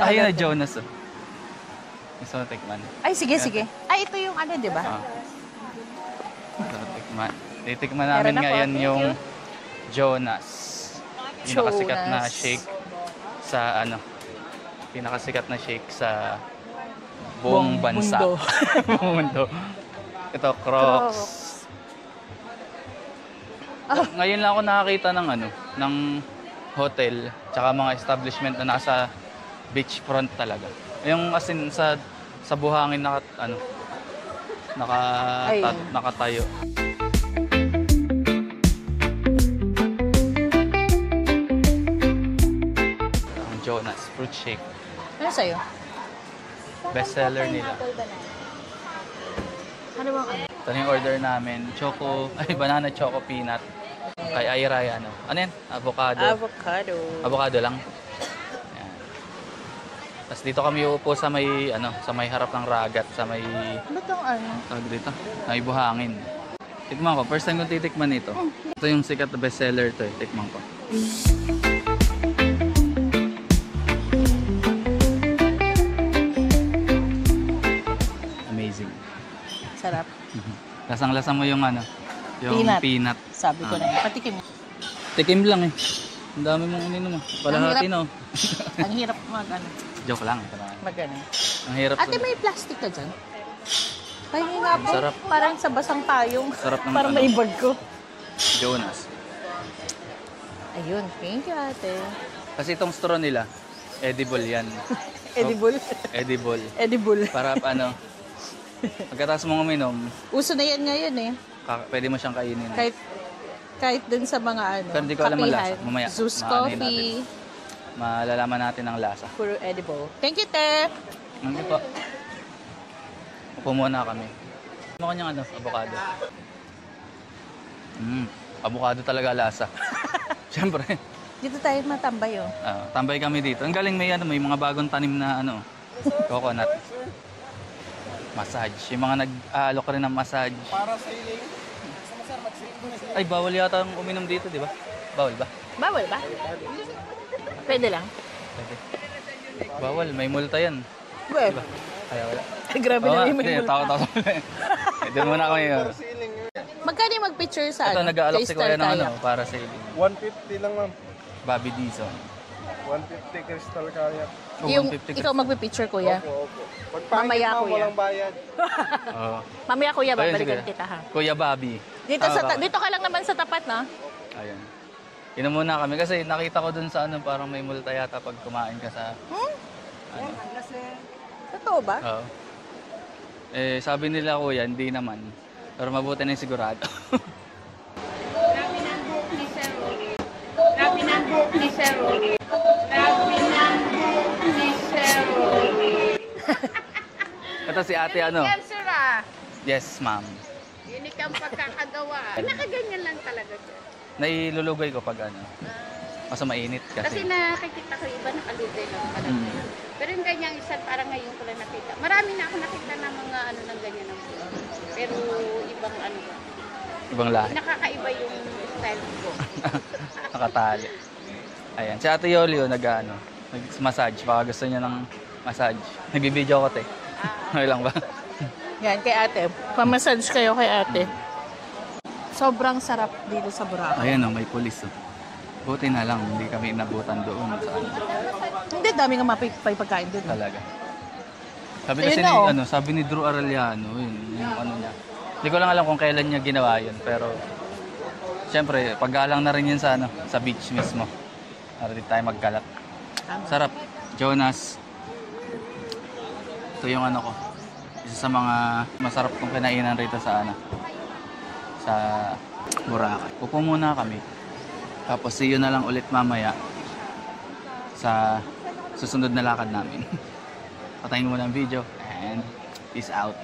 Ayun na, Jonas. Gusto mo tikman? Ay, sige, sige. Ay, ito yung ano, di ba? Gusto mo tikman. Titikman namin ngayon yung Jonas. Pinakasikat na shake sa ano. Pinakasikat na shake sa buong bansa. Buong mundo. Ito, Crocs. Ngayon lang ako nakakita ng ano, ng hotel, tsaka mga establishment na nasa beachfront talaga. Yung as in sa buhangin nakatayo. Ang Jonas fruit shake. Ano sa'yo? Best seller nila. Ano bang ano? Ito yung order namin. Banana choco peanut. Kay Ira, ano? Ano yan? Avocado. Avocado lang. Ayan. Tapos dito kami uupo sa may, sa may harap ng ragat, sa may... Ano itong ano? Tawag dito? May buhangin. Tikman ko. First time kong titikman ito. Ito yung sikat na bestseller ito eh. Tikman ko. Amazing. Sarap. Lasang-lasa mo yung yung peanut. Sabi ko na yun. Patikim mo. Tikim lang eh. Ang dami mong ininom. Palahati no. Ang hirap Joke lang. Mag-ano. Ang hirap. Ate, may plastic ka dyan? Pahingi nga po. Sarap. Parang sa basang payong. Sarap ng parang maibag ko. Jonas. Ayun. Thank you, ate. Kasi itong straw nila, edible yan. Edible? Edible. Edible. Para pagkatapos mong uminom, uso na yan ngayon eh. Pwede mo siyang kainin. Kahit dun sa mga pero hindi ko alam ang lasa. kapihan. Mamaya. Zeus coffee. Malalaman natin ang lasa. Puro edible. Thank you, te. Hindi po. Upo muna kami. Ano kanyang avocado? Avocado talaga lasa. Siyempre. Dito tayo matambay oh. Tambay kami dito. Ang galing may mga bagong tanim na coconut. Massage. Yung mga nag-aalok rin ng massage. Para sa iling. Ay, bawal yata ang uminom dito, di ba? Bawal ba? Bawal ba? Pwede lang. Pwede. Bawal, may multa yan. Well, diba? Kaya wala. Grabe na may multa. Tawa. Doon muna kami. Magkano yung mag-picture sa ito, nag-aalok si Kuya ng para sa iling. 150 lang, ma'am. Bobby Dizon. 150 crystal kayak. Yung ikaw magpipicture, kuya. Opo. Mamaya, Pagpangit, kuya. walang bayad. Oo. Mamaya, kuya, Ayun, babalikan sige. kita ha. Kuya Bobby. Dito ka lang naman sa tapat, no? Ayan. Inom muna kami kasi nakita ko dun sa parang may multa yata pag kumain ka sa... Totoo ba? Oo. Sabi nila kuya, hindi naman. Pero mabuti na yung sigurado. Grabe ng buhok ni Sir Rolly. Grabe ng buhok ni Sir Rolly. Grabe ng buhok ni Sir Rolly. Ito si ate Yan, sir ah. Yes, ma'am. Unique ang pagkakagawa. Nakaganyan lang talaga siya. Nailulugay ko pag Kasi mainit Kasi kasi. nakikita ko iba nakalugay lang pala. Pero yung ganyang isa, parang ngayon ko lang nakita. Marami na ako nakita ng mga ng ganyan ng buhok. Pero ibang ba. Ibang lahi. Nakakaiba yung style ko. Nakatali. Ayan. Si ate Yoli nag-massage. Baka gusto niya ng massage. Nagbibideo ko, te. Okay lang ba? Yan, kay ate. Pamassage kayo kay ate. Sobrang sarap dito sa Boracay. Ayan may pulis. Buti na lang, hindi kami inabutan doon. Hindi, dami nga mapagkain doon. Talaga. Sabi kasi sabi ni Drew Arellano, yung niya. Hindi ko lang alam kung kailan niya ginawa yun, pero siyempre, paggalang na rin yun sa beach mismo. Para di tayo magkalat. Sarap. Jonas. Ito yung ko. Isa sa mga masarap kong kinainan rito sa sa Boracay. Upo muna kami. Tapos see you na lang ulit mamaya sa susunod na lakad namin. Patayin mo muna ang video and peace out.